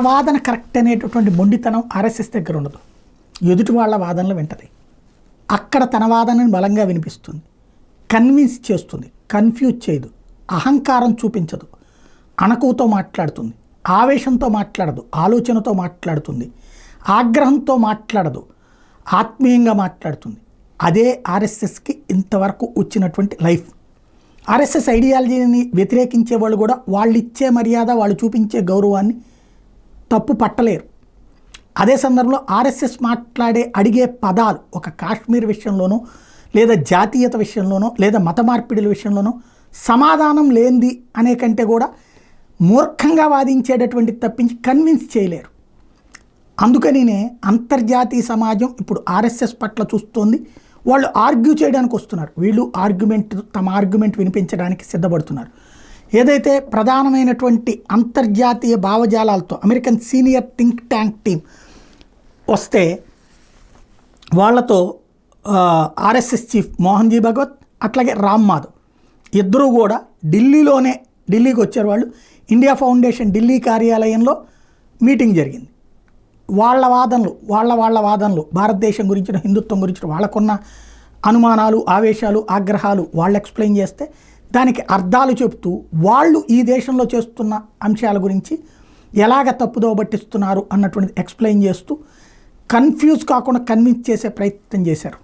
వాదన కరెక్ట్ అనేటటువంటి మొండితనం ఆర్ఎస్ఎస్ దగ్గర ఉండదు. ఎదుటి వాళ్ళ వాదనలు వింటది. అక్కడ తన వాదనని బలంగా వినిపిస్తుంది, కన్విన్స్ చేస్తుంది, కన్ఫ్యూజ్ చేయదు, అహంకారం చూపించదు, అణకువతో మాట్లాడుతుంది, ఆవేశంతో మాట్లాడదు, ఆలోచనతో మాట్లాడుతుంది, ఆగ్రహంతో మాట్లాడదు, ఆత్మీయంగా మాట్లాడుతుంది. అదే ఆర్ఎస్ఎస్కి ఇంతవరకు వచ్చినటువంటి లైఫ్. ఆర్ఎస్ఎస్ ఐడియాలజీని వ్యతిరేకించే వాళ్ళు కూడా వాళ్ళు ఇచ్చే మర్యాద, వాళ్ళు చూపించే గౌరవాన్ని తప్పు పట్టలేరు. అదే సందర్భంలో ఆర్ఎస్ఎస్ అడిగే పదాలు ఒక కాశ్మీర్ విషయంలోనో లేదా జాతీయత విషయంలోనో లేదా మత మార్పిడిల విషయంలోనో సమాధానం లేనిది అనే కంటే కూడా మూర్ఖంగా వాదించేటటువంటి తప్పించి కన్విన్స్ చేయలేరు. అందుకనినే అంతర్జాతీయ సమాజం ఇప్పుడు ఆర్ఎస్ఎస్ పట్ల చూస్తోంది. వాళ్ళు ఆర్గ్యూ చేయడానికి వస్తున్నారు, వీళ్ళు తమ ఆర్గ్యుమెంట్ వినిపించడానికి సిద్ధపడుతున్నారు. ఏదైతే ప్రధానమైనటువంటి అంతర్జాతీయ భావజాలాలతో American senior think tank team వస్తే వాళ్ళతో ఆర్ఎస్ఎస్ చీఫ్ మోహన్ జీ భగవత్ అట్లాగే రామ్ మాధవ్ ఇద్దరూ కూడా ఢిల్లీకి వచ్చారు. వాళ్ళు ఇండియా ఫౌండేషన్ ఢిల్లీ కార్యాలయంలో మీటింగ్ జరిగింది. వాళ్ళ వాదనలు భారతదేశం గురించిన, హిందుత్వం గురించిన వాళ్ళకున్న అనుమానాలు, ఆవేశాలు, ఆగ్రహాలు వాళ్ళు ఎక్స్ప్లెయిన్ చేస్తే దానికి అర్థాలు చెప్తూ వాళ్ళు ఈ దేశంలో చేస్తున్న అంశాల గురించి ఎలాగ తప్పుదోవ పట్టిస్తున్నారు అన్నటువంటిది ఎక్స్ప్లెయిన్ చేస్తూ కన్ఫ్యూజ్ కాకుండా కన్విన్స్ చేసే ప్రయత్నం చేశారు.